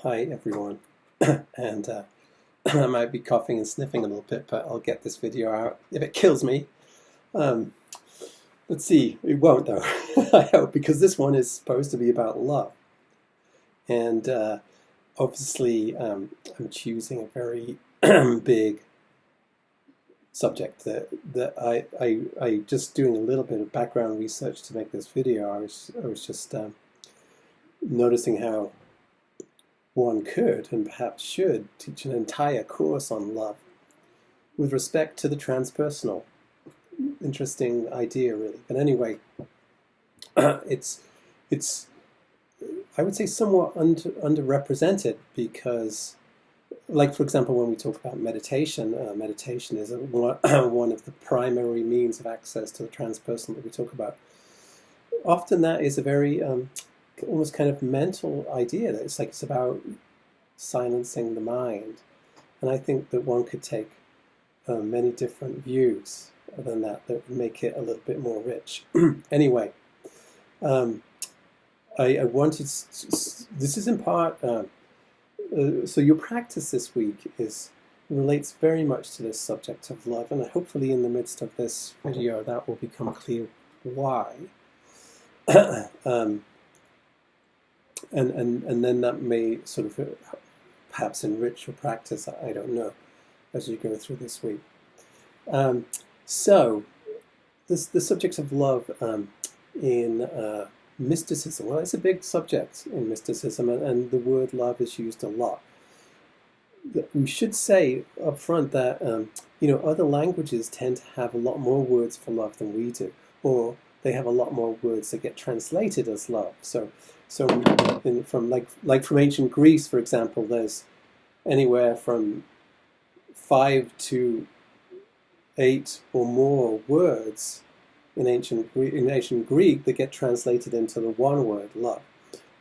Hi everyone, and I might be coughing and sniffing a little bit, but I'll get this video out. If it kills me, um, let's see, it won't though, I hope, because this one is supposed to be about love. And obviously, I'm choosing a very big subject that I just doing a little bit of background research to make this video. I was just noticing how one could and perhaps should teach an entire course on love with respect to the transpersonal. Interesting idea, really. But anyway, it's it's I would say somewhat underrepresented because, like for example, when we talk about meditation, meditation is one of the primary means of access to the transpersonal that we talk about. Often that is a very almost kind of mental idea that it's about silencing the mind, and I think that one could take many different views than that would make it a little bit more rich. Anyway, I wanted this is in part so your practice this week relates very much to this subject of love, and hopefully in the midst of this video that will become clear why. And then that may sort of perhaps enrich your practice, I don't know, as you go through this week. So, the subject of love in mysticism, well, it's a big subject in mysticism, and the word love is used a lot. We should say up front that other languages tend to have a lot more words for love than we do, or they have a lot more words that get translated as love. So from ancient Greece, for example, there's anywhere from 5 to 8 or more words in ancient Greek that get translated into the one word love,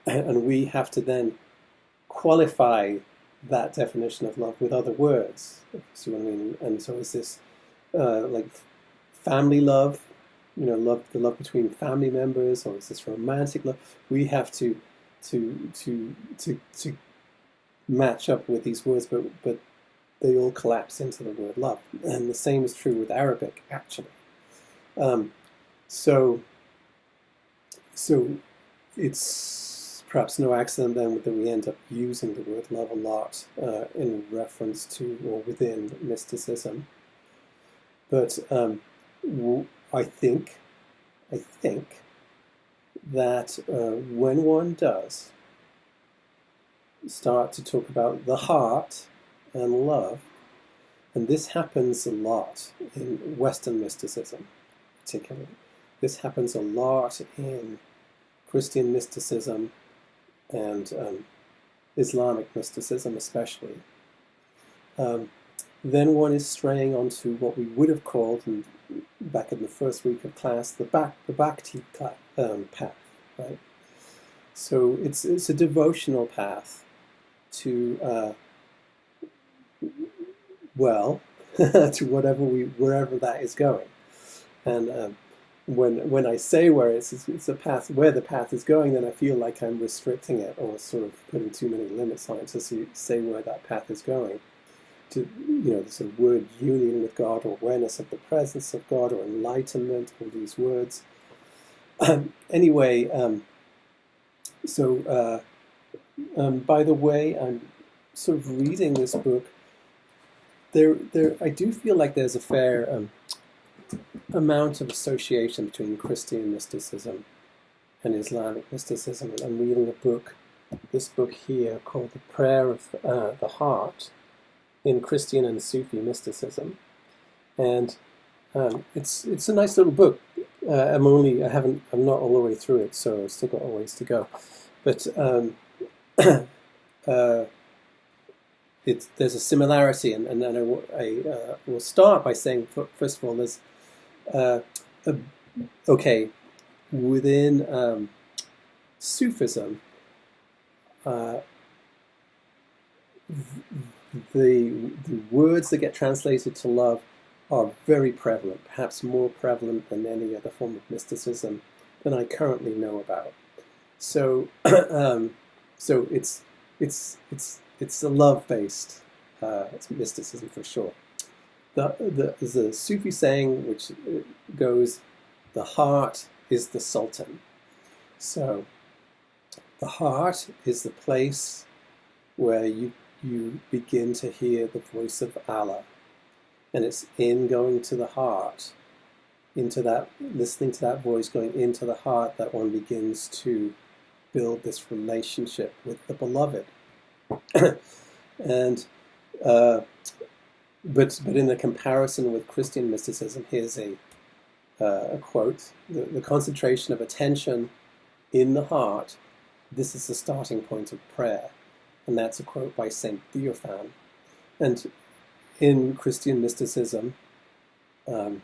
and we have to then qualify that definition of love with other words. See what I mean? And so is this like family love? Love, the love between family members, or is this romantic love? We have to match up with these words, but they all collapse into the word love, and the same is true with Arabic, actually. So it's perhaps no accident then that we end up using the word love a lot in reference to or within mysticism. But I think that when one does start to talk about the heart and love, and this happens a lot in Western mysticism, particularly. This happens a lot in Christian mysticism and Islamic mysticism, especially. Then one is straying onto what we would have called, back in the first week of class, the Bhakti path, right? So it's a devotional path to to wherever that is going. And when I say where it's a path, where the path is going, then I feel like I'm restricting it or sort of putting too many limits on it to say where that path is going. To the sort of word union with God, or awareness of the presence of God, or enlightenment, all these words. Anyway, by the way, I'm sort of reading this book. I do feel like there's a fair amount of association between Christian mysticism and Islamic mysticism. I'm reading this book here called The Prayer of the Heart in Christian and Sufi mysticism, and it's a nice little book. I'm not all the way through it, so I've still got a ways to go. But there's a similarity, and then I will start by saying, first of all, there's within Sufism, the words that get translated to love are very prevalent, perhaps more prevalent than any other form of mysticism than I currently know about. So, so it's it's a love-based it's mysticism for sure. There's a Sufi saying which goes, "The heart is the sultan." So the heart is the place where you begin to hear the voice of Allah, and it's in going to the heart, into that, listening to that voice going into the heart, that one begins to build this relationship with the beloved. And but in the comparison with Christian mysticism, here's a quote: the concentration of attention in the heart, this is the starting point of prayer. And that's a quote by Saint Theophan. And in Christian mysticism, part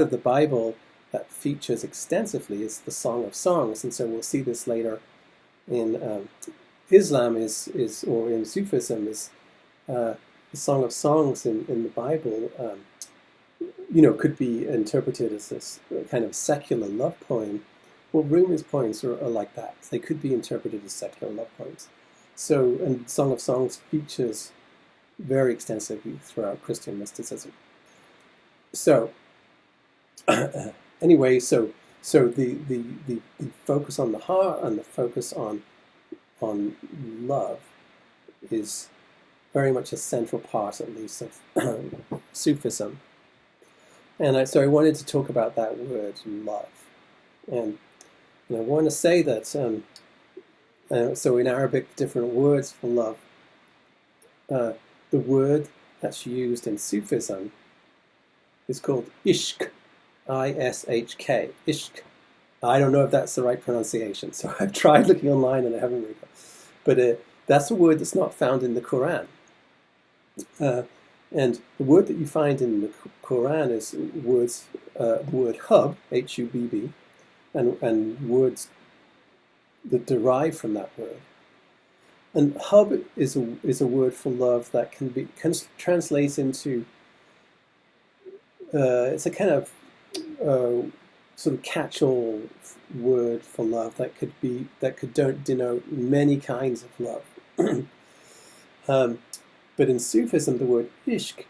of the Bible that features extensively is the Song of Songs. And so we'll see this later in Islam or in Sufism is the Song of Songs in the Bible, could be interpreted as this kind of secular love poem. Well, Rumi's poems are like that. They could be interpreted as secular love poems. So, and Song of Songs features very extensively throughout Christian mysticism. So, anyway, so the focus on the heart and the focus on love is very much a central part, at least, of Sufism. And so I wanted to talk about that word, love. And I want to say that, so in Arabic, different words for love, the word that's used in Sufism is called ishq, I-S-H-K, ishq. I don't know if that's the right pronunciation, so I've tried looking online and I haven't really got. But that's a word that's not found in the Quran. And the word that you find in the Quran is the word hub, H-U-B-B, and words that derive from that word. And hub is a word for love that can translate into it's a kind of sort of catch-all word for love that could denote many kinds of love. But in Sufism, the word ishq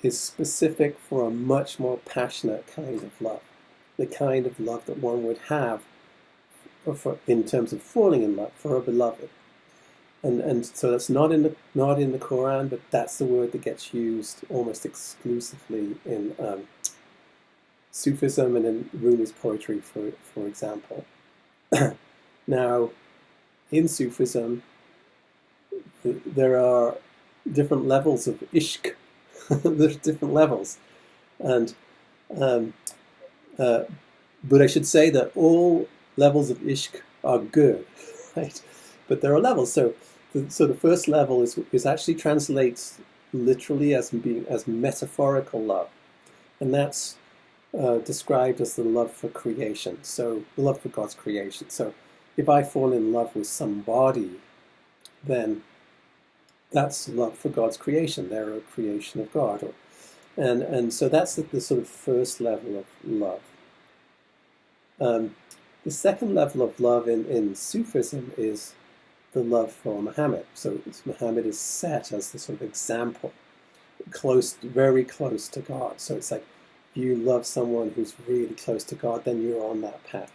is specific for a much more passionate kind of love, the kind of love that one would have in terms of falling in love for a beloved. And so that's not in the Quran, but that's the word that gets used almost exclusively in Sufism and in Rumi's poetry, for example. Now, in Sufism, there are different levels of ishq. There's different levels, and but I should say that all levels of ishq are good, right? But there are levels. So the first level is actually translates literally as metaphorical love, and that's described as the love for creation. So the love for God's creation. So if I fall in love with somebody, then that's love for God's creation. They're a creation of God, and so that's the sort of first level of love. The second level of love in Sufism is the love for Muhammad. So Muhammad is set as the sort of example, very close to God. So it's like, if you love someone who's really close to God, then you're on that path.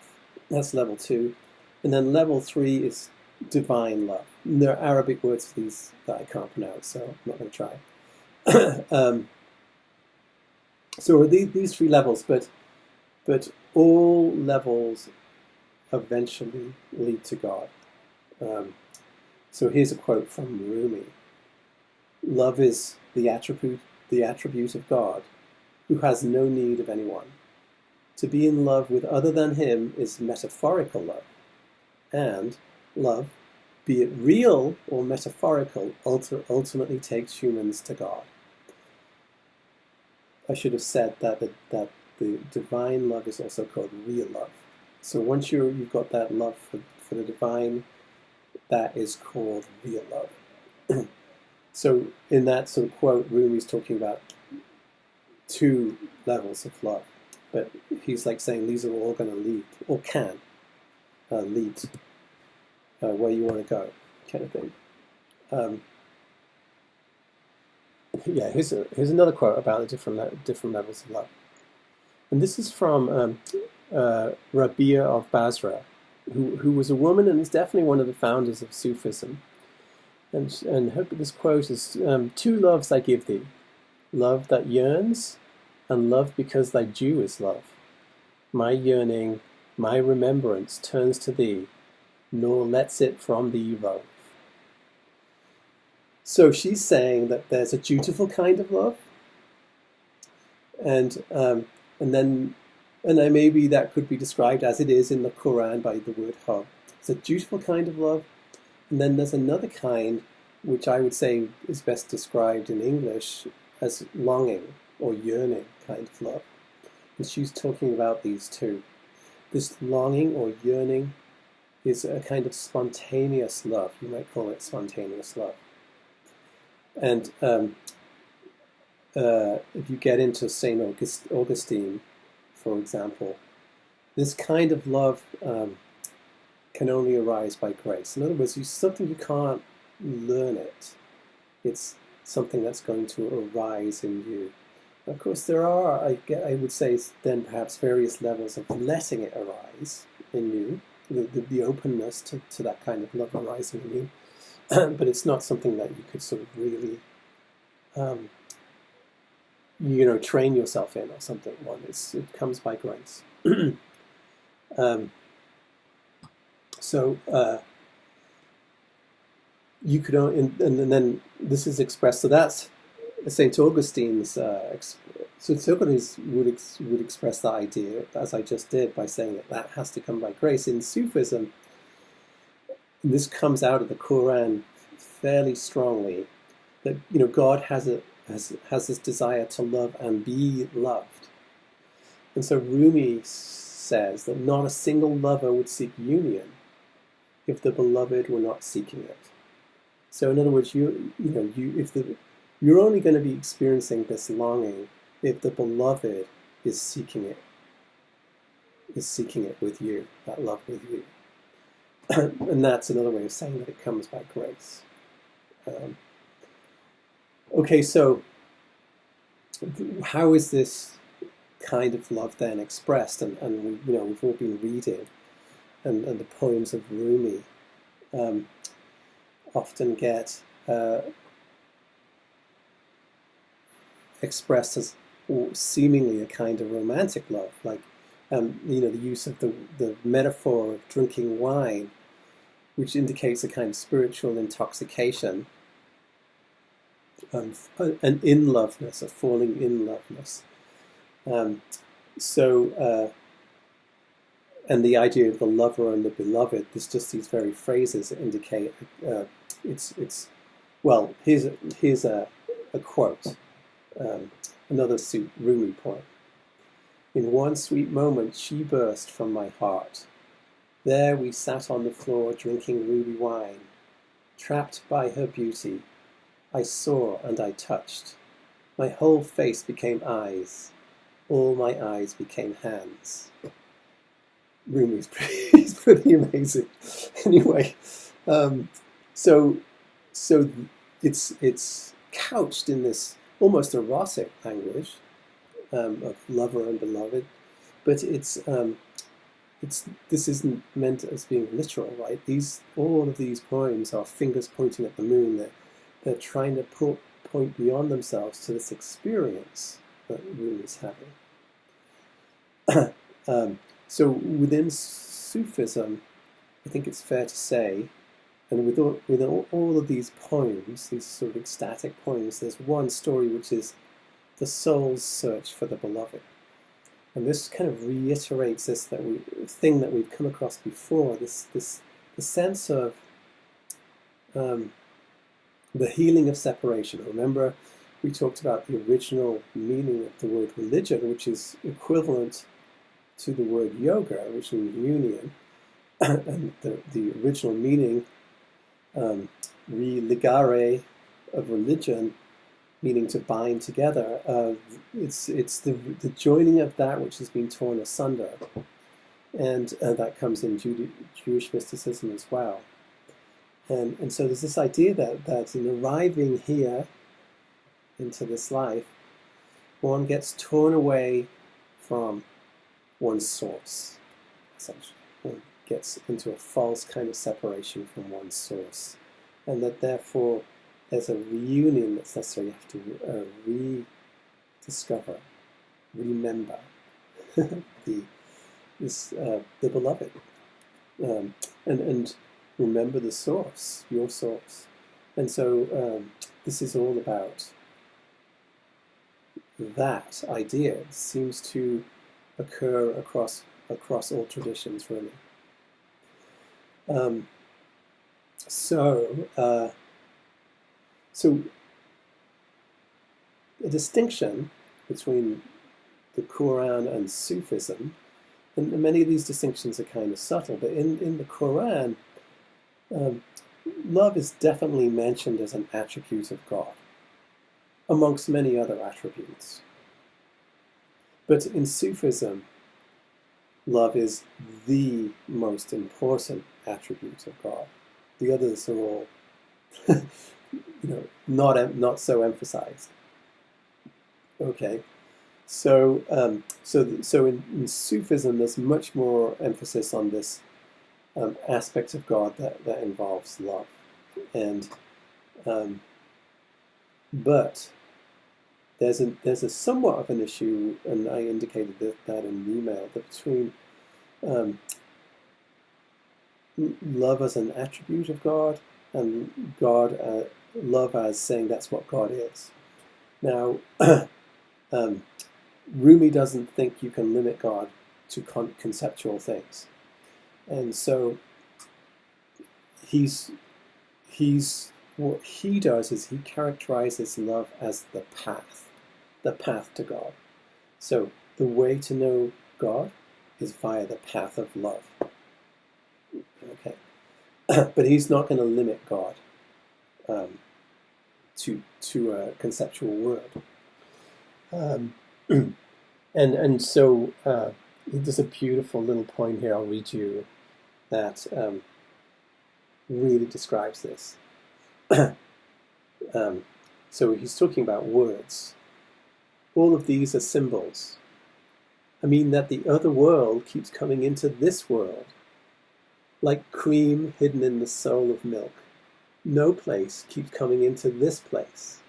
That's level 2. And then level 3 is divine love. And there are Arabic words for these that I can't pronounce, so I'm not going to try. So these 3 levels, but all levels eventually lead to God. So here's a quote from Rumi: "Love is the attribute of God, who has no need of anyone. To be in love with other than him is metaphorical love, and love, be it real or metaphorical, ultimately takes humans to God." I should have said that the divine love is also called real love. So once you've got that love for the divine, that is called real love. So in that sort of quote, Rumi's talking about 2 levels of love, but he's like saying these are all going to lead, or can lead where you want to go, kind of thing. Yeah, here's another quote about the different levels of love, and this is from Rabia of Basra, who was a woman and is definitely one of the founders of Sufism. And this quote is, two loves I give thee, love that yearns, and love because thy due is love. My yearning, my remembrance turns to thee, nor lets it from thee rove. So she's saying that there's a dutiful kind of love, and then maybe that could be described as it is in the Quran by the word hub. It's a dutiful kind of love, and then there's another kind which I would say is best described in English as longing or yearning kind of love. And she's talking about these two. This longing or yearning is a kind of spontaneous love. You might call it spontaneous love. And if you get into St. Augustine, for example, this kind of love can only arise by grace. In other words, it's something you can't learn it. It's something that's going to arise in you. Of course, there are, I would say, then perhaps various levels of letting it arise in you, the openness to that kind of love arising in you. But it's not something that you could sort of really, train yourself in or something. It comes by grace. You could, and then this is expressed. So that's Saint Augustine's. So Augustine would express the idea, as I just did, by saying that has to come by grace. In Sufism, this comes out of the Quran fairly strongly, that God has this desire to love and be loved. And so Rumi says that not a single lover would seek union if the beloved were not seeking it. So in other words, you're only going to be experiencing this longing if the beloved is seeking it with you, that love with you. And that's another way of saying that it comes by grace. Okay, so how is this kind of love then expressed? And we've all been reading, and the poems of Rumi often get expressed as seemingly a kind of romantic love, like the use of the metaphor of drinking wine, which indicates a kind of spiritual intoxication, an in-loveness, a falling in loveness. And the idea of the lover and the beloved, there's just these very phrases that indicate here's a quote, another Rumi poem. In one sweet moment she burst from my heart. There we sat on the floor drinking ruby wine. Trapped by her beauty, I saw and I touched. My whole face became eyes. All my eyes became hands. Rumi's pretty amazing. Anyway, so it's couched in this almost erotic language of lover and beloved, but this isn't meant as being literal, right? All of these poems are fingers pointing at the moon. They're trying to point beyond themselves to this experience that Rumi's having. So within Sufism, I think it's fair to say, and with all of these poems, these sort of ecstatic poems, there's one story which is the soul's search for the beloved. And this kind of reiterates this thing that we've come across before, the sense of the healing of separation. Remember, we talked about the original meaning of the word religion, which is equivalent to the word yoga, which means union. And the original meaning, religare, of religion, meaning to bind together. It's the joining of that which has been torn asunder. And that comes in Jewish mysticism as well. And so there's this idea that in arriving here into this life, one gets torn away from one's source, essentially. One gets into a false kind of separation from one's source. And that therefore there's a reunion that's necessary. You have to rediscover, remember the beloved, and remember the source, your source. And so this is all about that idea. It seems to occur across all traditions, really. So a distinction between the Quran and Sufism, and many of these distinctions are kind of subtle, but in the Quran, love is definitely mentioned as an attribute of God, amongst many other attributes. But in Sufism, love is the most important attribute of God. The others are all, not so emphasized. Okay, so in Sufism, there's much more emphasis on this aspect of God that involves love, and but there's a somewhat of an issue, and I indicated that in the email, between love as an attribute of God and love as saying that's what God is. Now, Rumi doesn't think you can limit God to conceptual things, and so what he does is he characterizes love as the path to God. So the way to know God is via the path of love. Okay, but he's not going to limit God to a conceptual word. And so there's a beautiful little poem here I'll read you that really describes this. So he's talking about words. All of these are symbols. I mean that the other world keeps coming into this world, like cream hidden in the soul of milk. No place keeps coming into this place,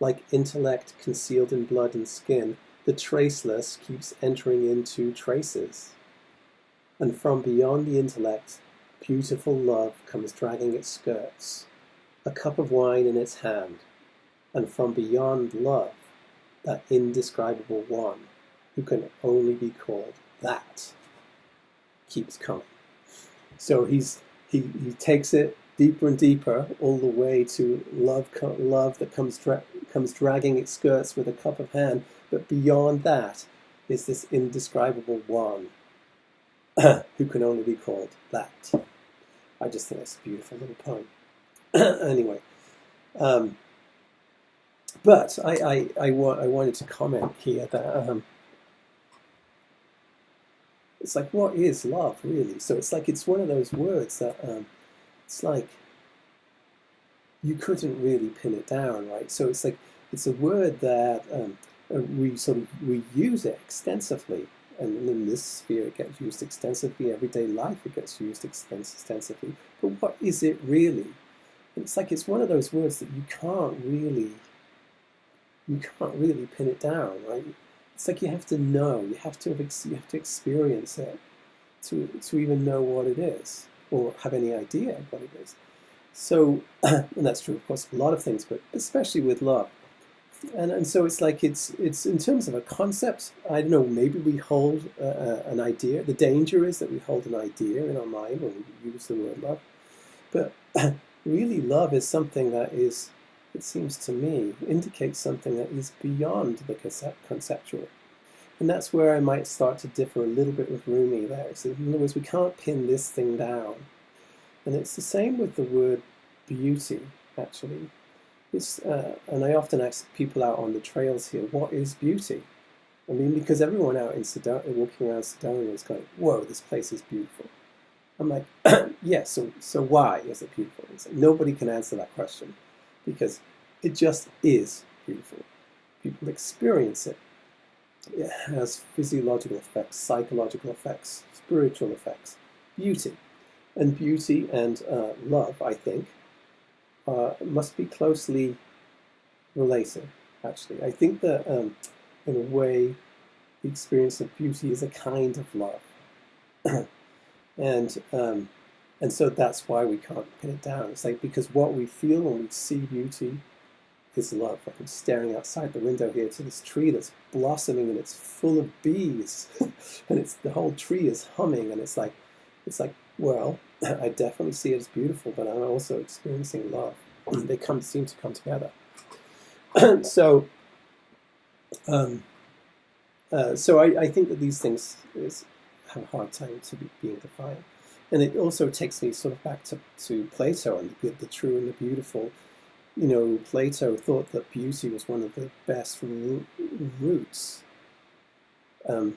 like intellect concealed in blood and skin. The traceless keeps entering into traces. And from beyond the intellect, beautiful love comes dragging its skirts, a cup of wine in its hand. And from beyond love, that indescribable one, who can only be called that, keeps coming. So he takes it deeper and deeper, all the way to love that comes dragging its skirts with a cup of hand. But beyond that is this indescribable one, who can only be called that. I just think that's a beautiful little poem. Anyway, but I wanted to comment here that it's like, what is love really? So it's like, it's one of those words that it's like you couldn't really pin it down, right? So it's like, it's a word that we use it extensively, and in this sphere it gets used extensively. Everyday life it gets used extensively. But what is it really? It's like, it's one of those words that you can't really pin it down, right? It's like you have to know, you have to experience it to even know what it is, or have any idea of what it is. So, and that's true, of course, of a lot of things, but especially with love. And so it's like, it's in terms of a concept, I don't know, maybe we hold an idea. The danger is that we hold an idea in our mind when we use the word love. But really, love is something that is, it seems to me, indicates something that is beyond the conceptual. And that's where I might start to differ a little bit with Rumi there. So in other words, we can't pin this thing down. And it's the same with the word beauty, actually. And I often ask people out on the trails here, what is beauty? I mean, because everyone out in Sedona, walking around Sedona, is going, whoa, this place is beautiful. I'm like, yeah, so why is it beautiful? Like, nobody can answer that question because it just is beautiful. People experience it. It has physiological effects, psychological effects, spiritual effects, beauty. And beauty and love, I think, must be closely related, actually. I think that, in a way, the experience of beauty is a kind of love. And so that's why we can't pin it down. It's like, because what we feel when we see beauty is love. Like, I'm staring outside the window here to this tree that's blossoming and it's full of bees, and the whole tree is humming, and it's like, well, I definitely see it as beautiful, but I'm also experiencing love. They seem to come together. So I think that these things have a hard time to being defined. And it also takes me sort of back to Plato and the good, the true, and the beautiful. Plato thought that beauty was one of the best routes to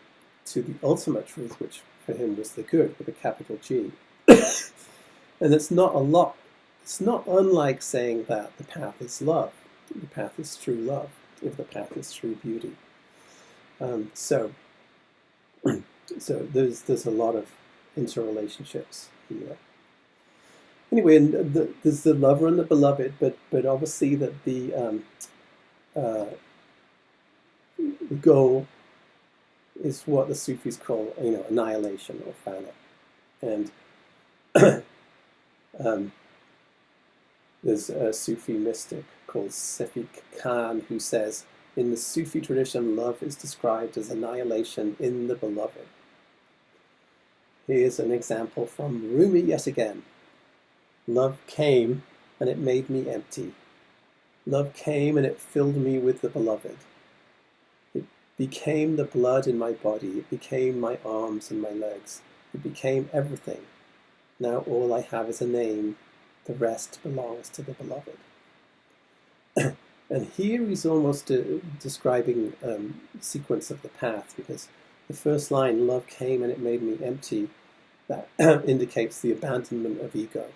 the ultimate truth, which for him was the good, with a capital G. And it's not unlike saying that the path is love, the path is true love, if the path is true beauty. So there's a lot of interrelationships here. Anyway, and there's the lover and the beloved, but obviously that the goal is what the Sufis call, annihilation or fana. And there's a Sufi mystic called Sefik Khan who says, in the Sufi tradition, love is described as annihilation in the beloved. Here's an example from Rumi yet again. Love came and it made me empty. Love came and it filled me with the beloved. It became the blood in my body. It became my arms and my legs. It became everything. Now all I have is a name. The rest belongs to the beloved. And here he's almost describing the sequence of the path, because the first line, love came and it made me empty, that indicates the abandonment of ego.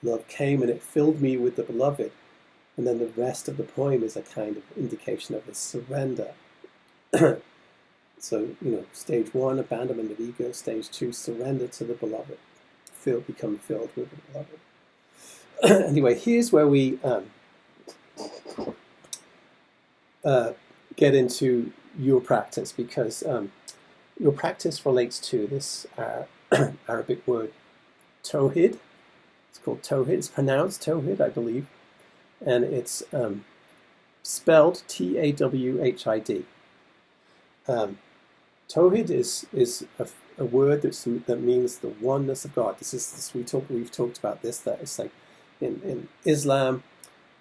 Love came and it filled me with the beloved. And then the rest of the poem is a kind of indication of his surrender. So, stage 1, abandonment of ego. Stage 2, surrender to the beloved. Become filled with the beloved. Anyway, here's where we get into your practice, because your practice relates to this Arabic word tawhid. It's called tawhid. It's pronounced tawhid, I believe, and it's spelled Tawhid. Tawhid is a word that means the oneness of God. We've talked about this. That it's like in Islam,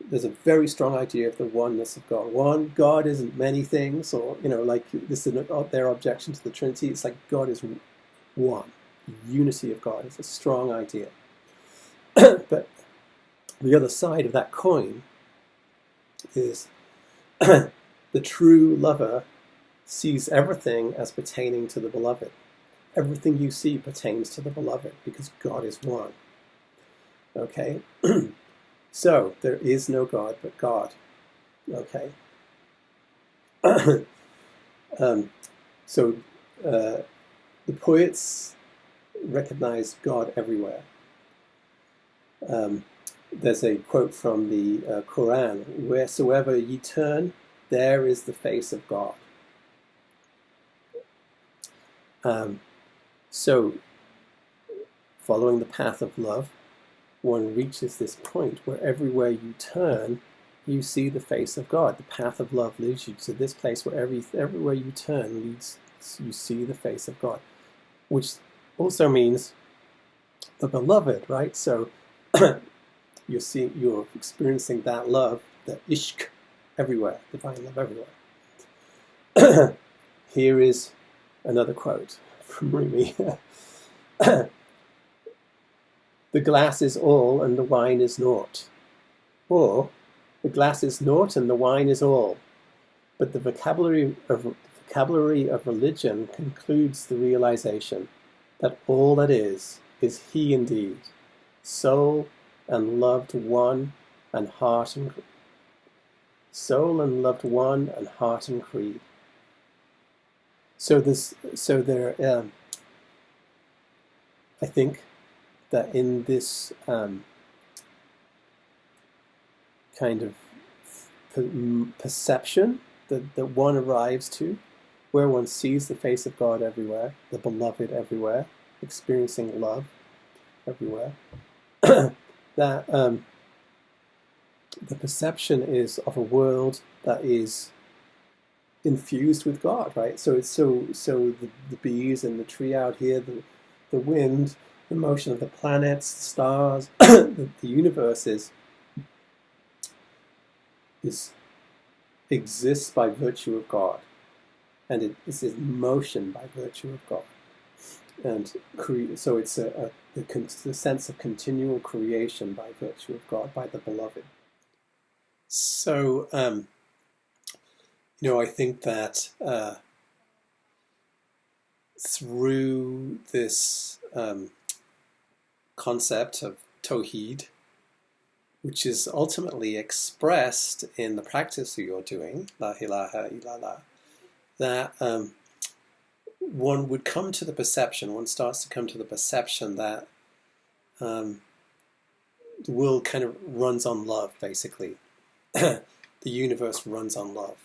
there's a very strong idea of the oneness of God. One, God isn't many things, or like this is their objection to the Trinity. It's like God is one. The unity of God is a strong idea. But the other side of that coin is the true lover sees everything as pertaining to the beloved. Everything you see pertains to the beloved, because God is one. Okay? So, there is no God but God. Okay? So, the poets recognize God everywhere. There's a quote from the Quran, wheresoever ye turn, there is the face of God. So, following the path of love, one reaches this point where everywhere you turn, you see the face of God. The path of love leads you to this place where everywhere you turn you see the face of God, which also means the beloved, right? So you're experiencing that love, the ishq, everywhere, divine love everywhere. Here is another quote from Rumi. The glass is all and the wine is naught. Or, the glass is naught and the wine is all. But the vocabulary of religion concludes the realization that all that is He indeed, soul and loved one and heart and soul and loved one and heart and creed. So I think that in this kind of perception that one arrives to, where one sees the face of God everywhere, the beloved everywhere, experiencing love everywhere, that the perception is of a world that is infused with God, right? So it's so the bees and the tree out here, the wind, the motion of the planets, the stars, the universe exists by virtue of God, and it is in motion by virtue of God, and so it's the sense of continual creation by virtue of God, by the beloved. So I think that through this concept of Tawheed, which is ultimately expressed in the practice that you're doing, La ilaha illallah, that one would come to the perception, one starts to come to the perception that the world kind of runs on love, basically. The universe runs on love.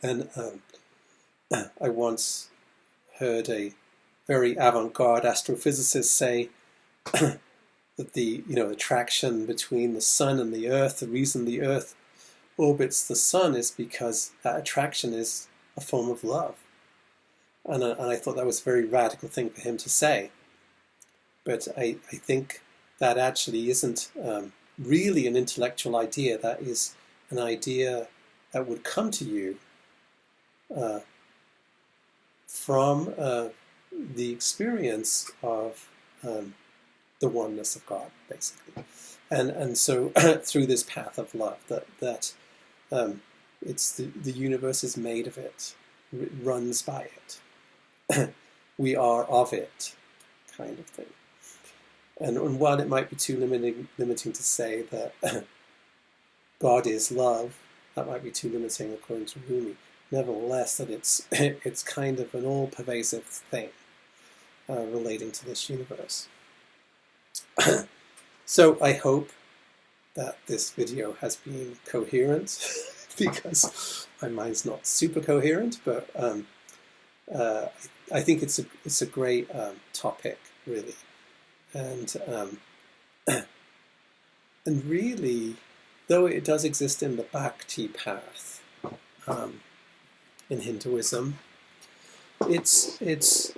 And I once heard a very avant-garde astrophysicist say that the attraction between the sun and the earth, the reason the earth orbits the sun is because that attraction is a form of love. And I thought that was a very radical thing for him to say. But I think that actually isn't really an intellectual idea. That is an idea that would come to you from the experience of the oneness of God, basically, and so through this path of love, that it's the universe is made of it, runs by it, we are of it, kind of thing. And while it might be too limiting to say that God is love, that might be too limiting according to Rumi. Nevertheless, that it's kind of an all-pervasive thing relating to this universe. So I hope that this video has been coherent, because my mind's not super coherent, but I think it's a great topic, really, and really, though it does exist in the Bhakti path in Hinduism, it's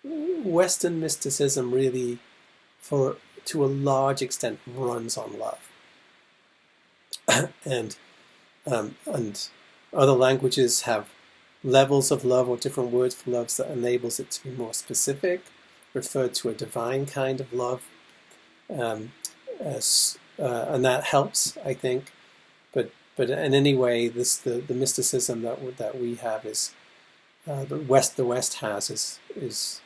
Western mysticism really, to a large extent, runs on love, and other languages have levels of love or different words for love that enables it to be more specific, referred to a divine kind of love, and that helps, I think. But in any way, the mysticism that we have is the West has is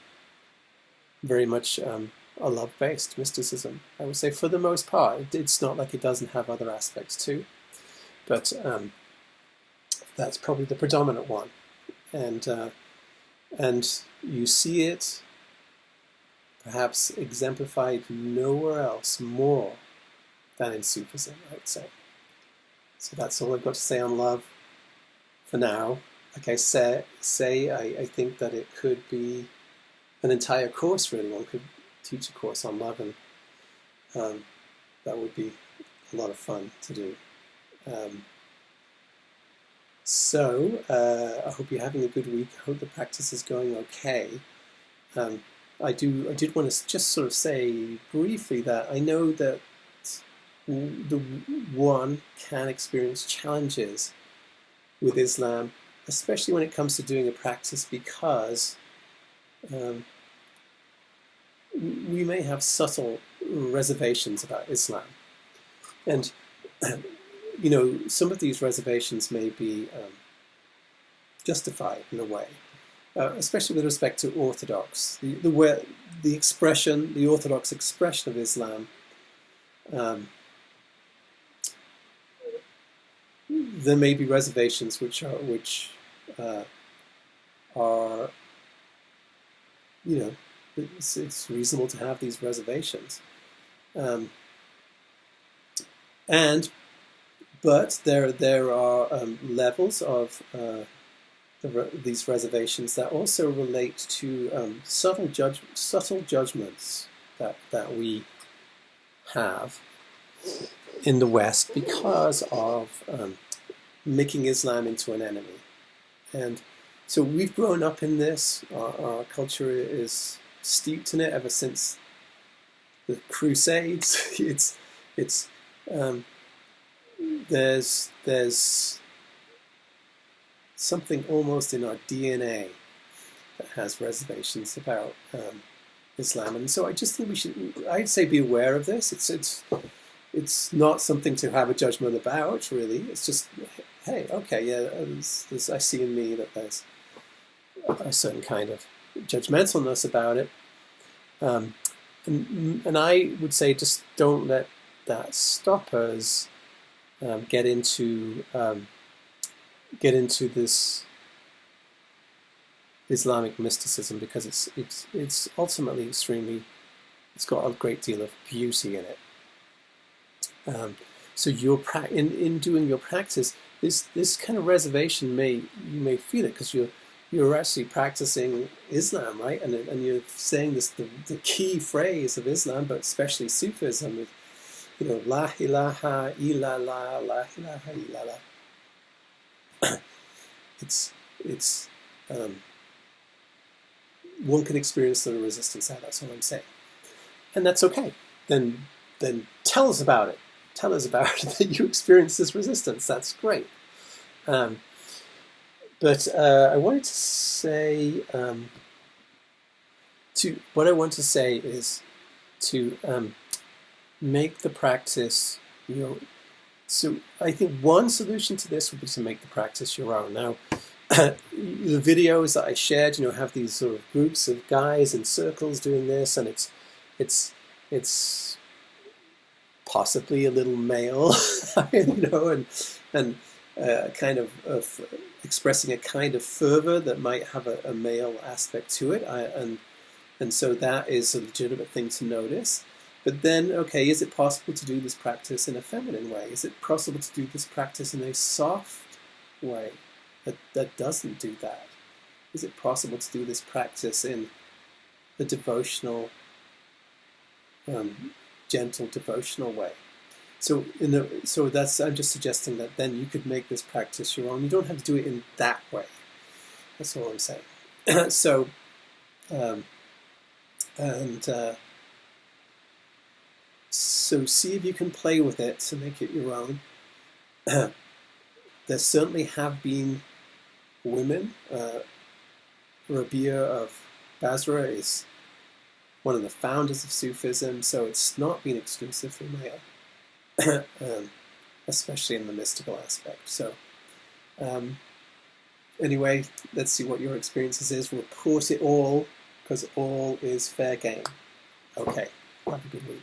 very much a love-based mysticism, I would say, for the most part. It's not like it doesn't have other aspects too, but that's probably the predominant one, and you see it perhaps exemplified nowhere else more than in Sufism, I'd say. So that's all I've got to say on love for now. Like I say, I think that it could be an entire course, really. One could teach a course on love, and that would be a lot of fun to do. So I hope you're having a good week. I hope the practice is going okay. I did want to just sort of say briefly that I know that the one can experience challenges with Islam, especially when it comes to doing a practice, because we may have subtle reservations about Islam, and some of these reservations may be justified in a way, especially with respect to Orthodox, the Orthodox expression of Islam. There may be reservations which are, you know, it's reasonable to have these reservations, but there are levels of these reservations that also relate to subtle judgments that we have in the West because of making Islam into an enemy. And so we've grown up in this. Our culture is steeped in it ever since the Crusades. There's something almost in our DNA that has reservations about Islam, and so I just think we should, I'd say, be aware of this. It's not something to have a judgment about, really. It's just, hey, okay, yeah, I see in me that there's a certain kind of judgmentalness about it, and I would say just don't let that stop us get into this Islamic mysticism, because it's ultimately extremely, it's got a great deal of beauty in it. So in doing your practice, this kind of reservation you may feel it because you're actually practicing Islam, right? And you're saying the key phrase of Islam, but especially Sufism, with, you know, la ilaha illallah, la ilaha illallah. It's one can experience the resistance there. That's all I'm saying, and that's okay. Then tell us about it. Tell us about it, that you experience this resistance. That's great. But I wanted to say what I want to say is to make the practice your own. So I think one solution to this would be to make the practice your own. Now, the videos that I shared, you know, have these sort of groups of guys in circles doing this, and it's possibly a little male, you know, and kind of expressing a kind of fervor that might have a male aspect to it, and so that is a legitimate thing to notice. But then, okay, is it possible to do this practice in a feminine way? Is it possible to do this practice in a soft way that doesn't do that? Is it possible to do this practice in a devotional, gentle devotional way? So that's, I'm just suggesting that then you could make this practice your own. You don't have to do it in that way. That's all I'm saying. So see if you can play with it to make it your own. There certainly have been women. Rabia of Basra is one of the founders of Sufism, so it's not been exclusively male, especially in the mystical aspect. So anyway, let's see what your experiences is. Report it all, because all is fair game. Okay, have a good week.